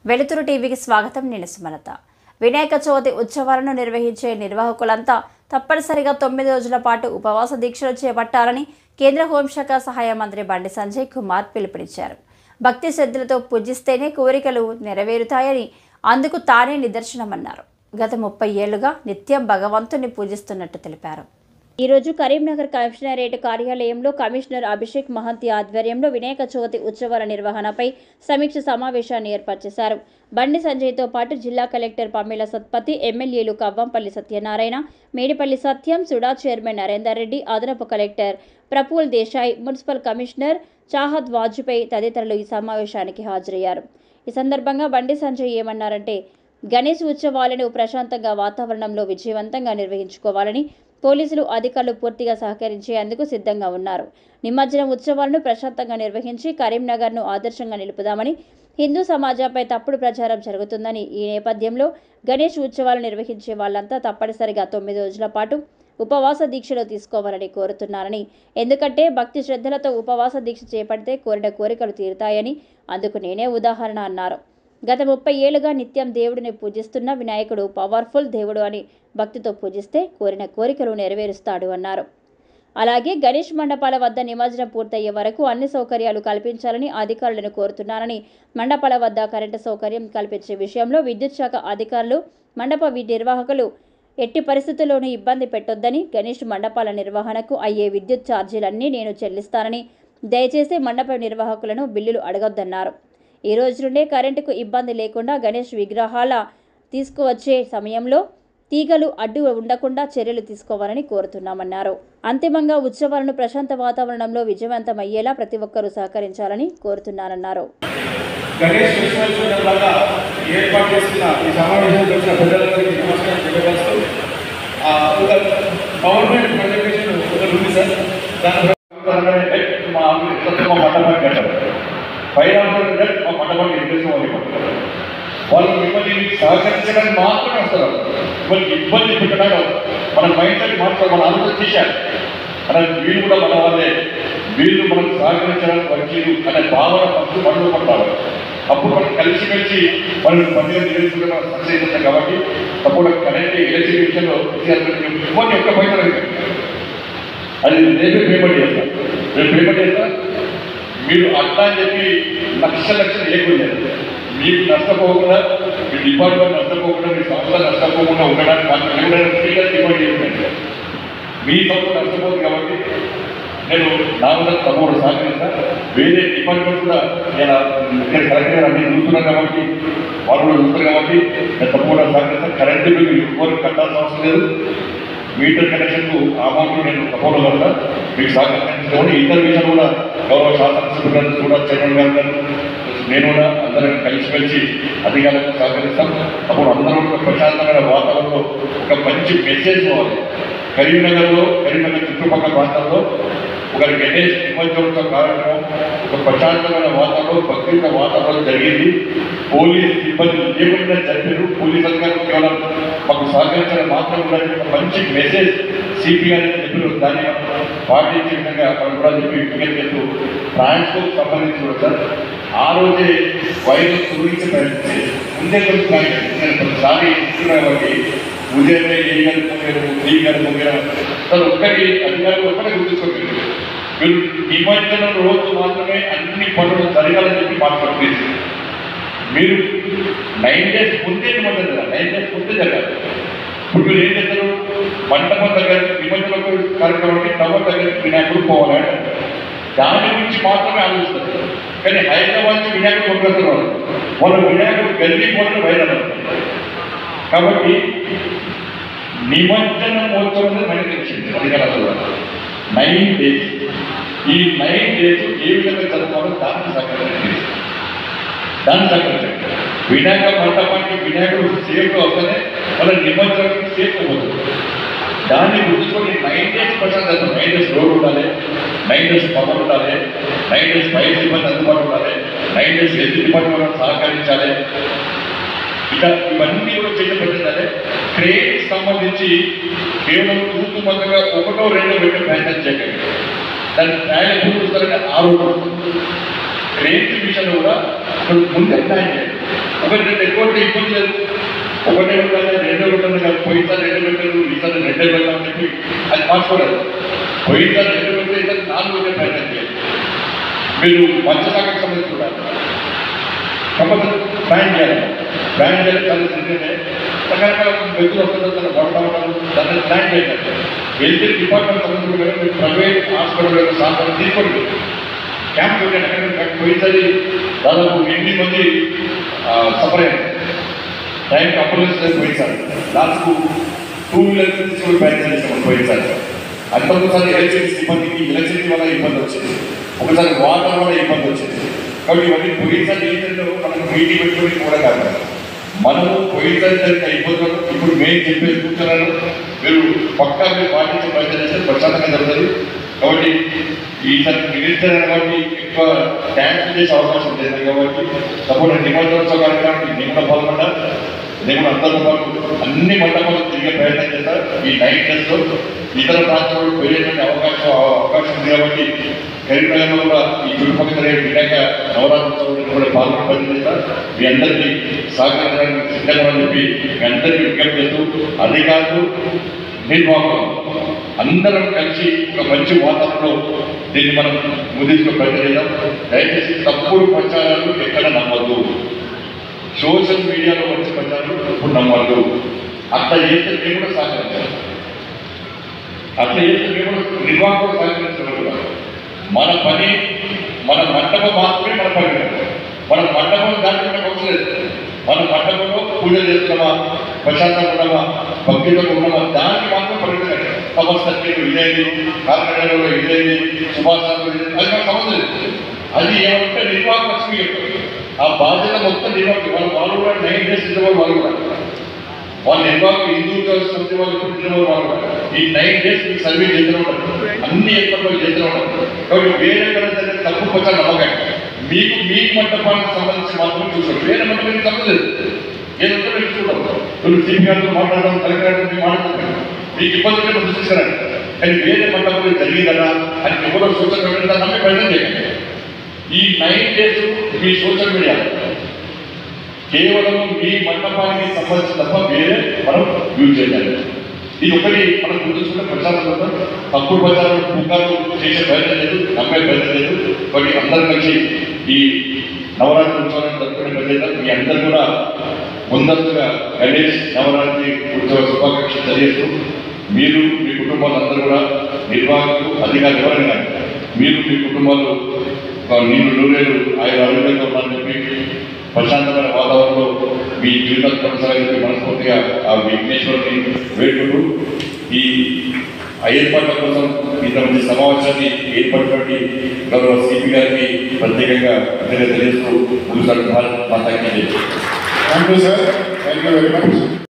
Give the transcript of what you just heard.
వెలుతురు టీవీకి స్వాగతం. నేను సుమలత. వినాయక చవితి ఉత్సవాలను నిర్వహించే నిర్వాహకులంతా తప్పనిసరిగా 9 రోజుల పాటు ఉపవాస దీక్షలు చేపట్టాలని కేంద్ర హోంశాఖ సహాయ మంత్రి బండి సంజయ్ కుమార్ పిలుపునిచ్చారు. భక్తి శ్రద్ధలతో పూజిస్తేనే కోరికలు నెరవేరుతాయని అందుకు తానే నిదర్శనమన్నారు. గత 30 ఏళ్లుగా నిత్యం భగవంతుని పూజిస్తున్నట్టు తెలిపారు. ఈరోజు కరీంనగర్ కమిషనరేట్ కార్యాలయంలో కమిషనర్ అభిషేక్ మహంతి ఆధ్వర్యంలో వినాయక చవితి ఉత్సవాల నిర్వహణపై సమీక్ష సమావేశాన్ని ఏర్పాటు చేశారు. బండి సంజయ్తో పాటు జిల్లా కలెక్టర్ పమ్మిల సత్పతి, ఎమ్మెల్యేలు కవ్వంపల్లి సత్యనారాయణ, మేడిపల్లి సత్యం, సుడా చైర్మన్ నరేందర్ రెడ్డి, అదనపు collector Praful Desai, municipal commissioner Chahad Vajpayee తదితరులు ఈ సమావేశానికి హాజరయ్యారు. ఈ సందర్భంగా బండి సంజయ్ ఏమన్నారంటే, గణేష్ ఉత్సవాలను ప్రశాంతంగా వాతావరణంలో విజయవంతంగా నిర్వహించుకోవాలని పోలీసులు, అధికారులు పూర్తిగా సహకరించేందుకు సిద్ధంగా ఉన్నారు. నిమజ్జనం ఉత్సవాలను ప్రశాంతంగా నిర్వహించి కరీంనగర్ను ఆదర్శంగా నిలుపుదామని, హిందూ సమాజంపై తప్పుడు ప్రచారం జరుగుతుందని, ఈ నేపథ్యంలో గణేష్ ఉత్సవాలు నిర్వహించే వాళ్ళంతా తప్పనిసరిగా 9 రోజుల పాటు ఉపవాస దీక్షలు తీసుకోవాలని కోరుతున్నారని, ఎందుకంటే భక్తి శ్రద్ధలతో ఉపవాస దీక్ష చేపడితే కోరిన కోరికలు తీరుతాయని అందుకు నేనే ఉదాహరణ అన్నారు. గత 30 ఏళ్లుగా నిత్యం దేవుడిని పూజిస్తున్న వినాయకుడు పవర్ఫుల్ దేవుడు అని భక్తితో పూజిస్తే కోరిన కోరికలు నెరవేరుస్తాడు అన్నారు. అలాగే గణేష్ మండపాల వద్ద నిమజ్జనం పూర్తయ్యే వరకు అన్ని సౌకర్యాలు కల్పించాలని అధికారులను కోరుతున్నారని, మండపాల వద్ద కరెంటు సౌకర్యం కల్పించే విషయంలో విద్యుత్ శాఖ అధికారులు, మండప నిర్వాహకులు ఎట్టి పరిస్థితుల్లోనూ ఇబ్బంది పెట్టొద్దని, గణేష్ మండపాల నిర్వహణకు అయ్యే విద్యుత్ ఛార్జీలన్నీ నేను చెల్లిస్తానని, దయచేసి మండప నిర్వాహకులను బిల్లులు అడగొద్దన్నారు. ఈ రోజు నుండే కరెంటుకు ఇబ్బంది లేకుండా గణేష్ విగ్రహాల తీసుకువచ్చే సమయంలో తీగలు అడ్డు ఉండకుండా చర్యలు తీసుకోవాలని కోరుతున్నామన్నారు. అంతిమంగా ఉత్సవాలను ప్రశాంత వాతావరణంలో విజయవంతమయ్యేలా ప్రతి ఒక్కరూ సహకరించాలని కోరుతున్నారన్నారు. వాళ్ళు మిమ్మల్ని సహకరించడానికి మాత్రమే వస్తారు. మిమ్మల్ని ఇబ్బంది పెట్టడానికి మన మైండ్ సెట్ మాత్రం మన ఆలోచన చేశారు. అలా వీళ్ళు కూడా మన వాళ్ళే, వీళ్ళు మనకు సహకరించడానికి వచ్చేది అనే భావన ఫస్ట్ మనలో పడతారు. అప్పుడు మనం కలిసి మనం పండుగ తెలుసుకుంటే మనం సక్సెస్ అవుతాం. కాబట్టి అప్పుడు కరెంట్ ఎలక్ట్రిక్ విషయంలో ఇబ్బంది ఒక్క పైసలు అది రేపే పేమెంట్ చేస్తాం. రేపు పేమెంట్ చేస్తా మీరు అట్లా అని చెప్పి లక్షలు లేకుండా మీకు నష్టపోకుండా, మీ డిపార్ట్మెంట్ నష్టపోకుండా, మీ సంస్థ నష్టపోకుండా ఉండడానికి మాకు ఎవరైనా ఫ్రీగా డిమాండ్ చేయండి. మీ సంస్థ నష్టపోతుంది కాబట్టి నేను నా వల్ల తప్పకుండా సహకరిస్తాను. వేరే డిపార్ట్మెంట్ కూడా నేను ఇక్కడ కరెక్ట్గా అన్ని చూస్తున్నాను కాబట్టి వాళ్ళు కూడా చూస్తారు కాబట్టి నేను తప్పకుండా సహకరిస్తాను. కరెంటు బిల్లు ఎవరు కట్టాల్సిన అవసరం లేదు. మీటర్ కనెక్షన్కు అమౌంట్ నేను తప్పకుండా కడతాను. మీకు సహకరించుకోండి. ఇతర విషయాలు కూడా గౌరవ శాసనసభ్యులు గారు కూడా చైర్మన్ గారు నేను కూడా అందరం కలిసిమెలిసి అధికారులకు సహకరిస్తాం. అప్పుడు అందరూ ప్రశాంతమైన వాతావరణంలో ఒక మంచి మెసేజ్ పోవాలి. కరీంనగర్ చుట్టుపక్కల ప్రాంతాల్లో ఒక గణేష్ నిమజ్జనోత్సవ కార్యక్రమం ఒక ప్రశాంతమైన వాతావరణంలో, భక్తియుత వాతావరణం జరిగింది. పోలీస్ సిబ్బంది లేకుండా జరిపారు. పోలీస్ అధికారులు కేవలం మాకు సహకరించడం మాత్రం కూడా మంచి మెసేజ్ సిపి అని చెప్పారు. దాన్ని పాటించే విధంగా మనం కూడా చెప్పి విజ్ఞప్తి చేస్తూ ట్రాన్స్పోర్ట్ సంబంధించి కూడా సార్ ఆ రోజే వైరస్ గురించి ప్రయత్నించి ముందే ప్రతిసారి ఇస్తున్నారు. కాబట్టి ఉదయమే ఏ గంట పొంగారు, ఈ గంట పొంగారు సార్ ఒక్కటి అధికారులు ఒక్కటే గుర్తుంచుకోండి. మీరు నిమజ్జనం రోజు మాత్రమే అన్ని పనులు జరగాలని చెప్పి మాట్లాడుతుంది. మీరు 9 days ముందే నిమజ్జనం జరగాలి. 9 days ముందే జరగాలి. ఇప్పుడు మీరు ఏం చేస్తారు, మండపం దగ్గర నిమజ్జన కార్యక్రమానికి టవర్ దగ్గరికి వినాయకుడు పోవాలంటే దాని గురించి మాత్రమే ఆలోచిస్తారు. కానీ హైదరాబాద్ నుంచి వినాయకుడు కొనుక్కొస్తున్నారు. వాళ్ళ వినాయకుడు గల్లీ పోవడం బయలుదేరారు. కాబట్టి నిమజ్జన మహోత్సవం మనకి వచ్చింది అధికారులు 9 days. ఈ 9 days ఏ విధంగా జరుపుకోవాలో దాన్ని సహకరించండి. వినాయక మండపానికి వినాయకుడు సేఫ్గా వస్తేనే వాళ్ళ నిమజ్జనానికి సేఫ్ అవుతుంది. దాన్ని గుర్తుకొని 9 days ప్రశాంతం. 9 days రోడ్డు ఉండాలి, 9 days పవర్ ఉండాలి, 9 days ఫైర్ సిబ్బంది అందుబాటు ఉండాలి, 9 days హెల్త్ డిపార్ట్మెంట్ సహకరించాలి. ఇక ఇవన్నీ కూడా చేయబడిందంటే క్రెడిట్కి సంబంధించి కేవలం తూర్పు మొత్తంగా 1-2 పెట్టే ప్రయత్నం చేయకండి. దాన్ని ట్రయల్ ఎప్పుడు చూస్తారంటే 6 రోజులు. క్రెడిట్ విషయంలో కూడా ముందే ప్లాన్ చేయండి. ఒకటి రెండు ఎక్కువ ఇబ్బంది లేదు. ఒకటే ఉండాలి, రెండో ఉండాలి కాదు. పోయినసారి 2 పెట్టారు, ఈసారి 2 పెట్టామని చెప్పి అది మార్చుకోలేదు. పోయినసారి 2 పెడితే ఈసారి 4 పెట్టే ప్రయత్నం చేయాలి. మీరు మత్స్యశాఖకు సంబంధించి కూడా కంపల్సరీ ప్లాన్ చేయాలి. ప్లాన్ చేయాలి కలిసి రకరకాల వ్యక్తులు వస్తుంటారు, వాడతారు, దాన్ని ప్లాన్ చేయాలి. హెల్త్ డిపార్ట్మెంట్ సంబంధించి కూడా మీరు ప్రైవేట్ హాస్పిటల్ యొక్క సహకారం తీసుకోండి. క్యాంప్ పెట్టండి. పోయినసారి దాదాపు 8 మంది సఫర్ అయ్యారు. టైంకి అంబులెన్స్ పోయినసారి లాస్ట్కు 2 వీలర్స్ తీసుకొని ప్రయత్నం చేసాము. పోయినసారి అంతకుసారి ఎలక్ట్రిసిటీ సిబ్బందికి ఎలక్ట్రిసిటీ వల్ల ఇబ్బంది వచ్చింది, ఒకసారి వాటర్ వల్ల ఇబ్బంది వచ్చింది. కాబట్టి ఇవన్నీ పోయినసారి ఏంటంటే మనకు మీటింగ్ పెట్టుకోవడానికి కూడా కాదు. మనము పోయినసారి జరిగిన ఇబ్బందులు ఇప్పుడు మేము చెప్పే సూచనలు మీరు పక్కా మీరు పాటించే ప్రయత్నం చేస్తే ప్రశాంతంగా జరుగుతుంది. కాబట్టి ఈసారి మినిస్టర్ కాబట్టి ఎక్కువ ట్యాంక్స్ చేసే అవకాశం లేదు. కాబట్టి తప్పకుండా నిమజ్జనోత్సవ కార్యక్రమానికి నేను కూడా పాల్గొంటా. నేను అందరితో పాటు అన్ని మండపాలు తిరిగే ప్రయత్నం చేస్తారు. ఈ 9 డేస్లో ఇతర ప్రాంతాల్లో పోయేటువంటి అవకాశం ఉంది. కాబట్టి కరీంనగర్లో కూడా ఈ చుట్టుపక్కల వినాయక నవరాత్రోత్సవాలు కూడా పాల్గొనే ప్రయత్నం చేస్తారు. మీ అందరికీ సహకరించడానికి సిద్ధంగా చెప్పి మీ అందరికీ విజ్ఞప్తి చేస్తూ అధికారులు నిర్వాహకులు అందరం కలిసి ఒక మంచి వాతావరణంలో దీన్ని మనం ముగించుకునే ప్రయత్నం చేద్దాం. దయచేసి తప్పుడు ప్రచారాలు ఎక్కడ నమ్మద్దు. సోషల్ మీడియాలో వచ్చే ప్రచారాలు ఇప్పుడు నమ్మద్దు. అట్లా చేస్తే మేము కూడా సహకరించాలి. అట్లా చేస్తే మేము కూడా నిర్వాహకులు సహకరించడం. మన పని మన మండపం మాత్రమే మన పని. మన మండపం దాంట్లో అవసరం లేదు. మన మండపంలో పూజ చేస్తున్నామా, ప్రశాంతంగా ఉన్నామా, భక్తితో ఉన్నామా, దానికి మాత్రం పరిగణించాలి. సమస్య ఇదేది, కాకినాడలో ఇదేది, సుభాషాలు అది మనకు సమస్య లేదు. అది ఏమంటే నిర్వాహక లక్ష్మి చెప్తారు. ఆ బాధ్యత మొత్తం నిర్వాహకులు వాళ్ళు కూడా 9 డేస్ ఇద్దరు వాళ్ళు కూడా వాళ్ళు నిర్వాహకులు హిందూ సంస్థ వాళ్ళు కూడా ఈ 9 డేస్ మీకు సర్వీస్ చేస్తూ ఉంటారు. అన్ని ఏర్పాట్లు చేస్తూ ఉంటారు. కాబట్టి వేరే తప్పు కొంచెం నమ్మకండి. మీకు మీ మండపానికి సంబంధించి మాత్రం చూసుకోండి. వేరే మండపానికి సంబంధం ఏదంటే మీరు చూడవు. మీరు సిపి గారితో మాట్లాడడం, కలెక్టర్ మాట్లాడతారు. మీకు ఇబ్బంది తీసుకురండి. కానీ వేరే మండపంలో జరిగిందనా అని ఎవరో సోషల్ మీడియా నమ్మి ప్రయత్నం చేయండి. ఈ 9 డేస్ మీ సోషల్ మీడియా కేవలం మీ మండపానికి సంబంధించి తప్ప వేరే మనం యూజ్ చేయాలి. ఇది ఒకటి మనం గుర్తుంచుకుంటే ప్రచారం తప్పుడు ప్రచారం పుకారు చేసే ప్రయత్నం లేదు, నమ్మే ప్రయత్నం లేదు. కాబట్టి అందరూ కలిసి ఈ నవరాత్రి ఉత్సవాన్ని జరుపుకునే ప్రయత్నం. మీ అందరూ కూడా ముందస్తుగా గణేష్ నవరాత్రి ఉత్సవ శుభాకాంక్షలు తెలియజేస్తూ మీరు మీ కుటుంబాలందరూ కూడా నిర్వాహకులు అధికారులు ఎవరైనా మీరు మీ కుటుంబాలు నీళ్ళు నూరేళ్ళు ఆయన ఆరోగ్యంగా ఉన్నారని చెప్పి ప్రశాంతమైన వాతావరణంలో మీ జీవితాలు కొనసాగించి మనస్ఫూర్తిగా ఆ విఘ్నేశ్వరుని వేడుకుంటూ ఈ ఏర్పాట్ల కోసం ఇంతమంది సమావేశాన్ని ఏర్పడినటువంటి గౌరవ సిపి గారికి ప్రత్యేకంగా తెలియజేస్తూ ముగిసాడు. భారత్ మాతాకి జై. Thank you sir. Thank you very much.